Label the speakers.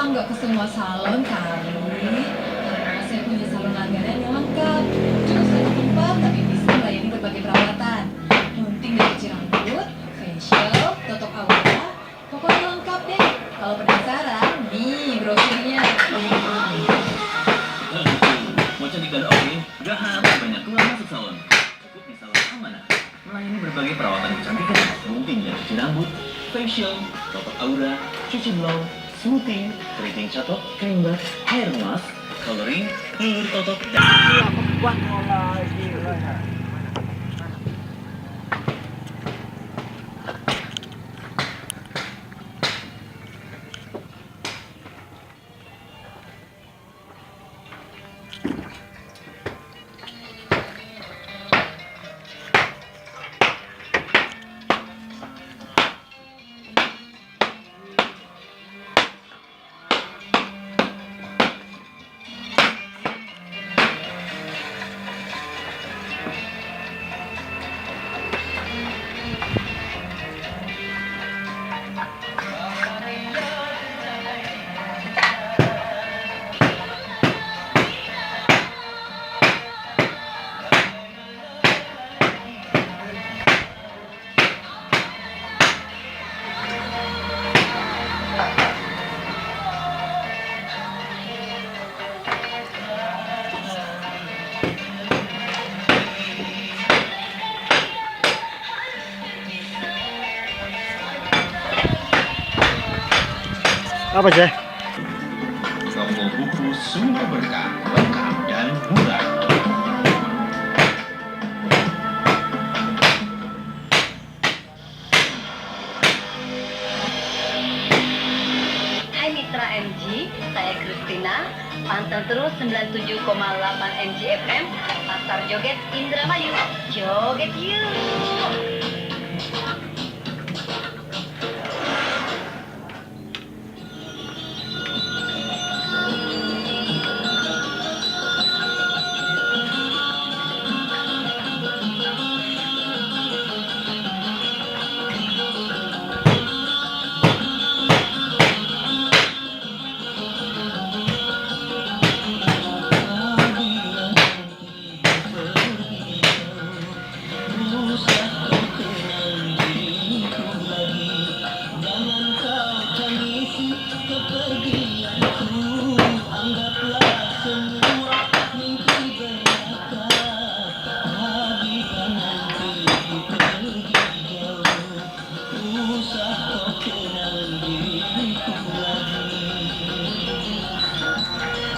Speaker 1: nggak ke semua salon kali. Karena saya punya salon langganan yang lengkap. Cuma satu tempat tapi bisa melayani berbagai perawatan. Gunting dan cuci rambut, facial, totok aura. Pokoknya lengkap deh. Kalau penasaran, nih brosurnya.
Speaker 2: Mau cantikan oke? Gak harus banyak keluar masuk salon. Cukup di salon Amanah. Melayani berbagai perawatan kecantikan, gunting dan cuci rambut, facial, totok aura, cuci blow, smoothing, keriting catok, cream bath, hair mask, coloring, lulur totok, dan
Speaker 3: Apa sih?
Speaker 2: toko buku Sumber Berkah, lengkap dan murah.
Speaker 4: Hai Mitra MG, saya Kristina. Pantau terus 97,8 MG FM, Pasar Joget Indramayu. Joget yuk!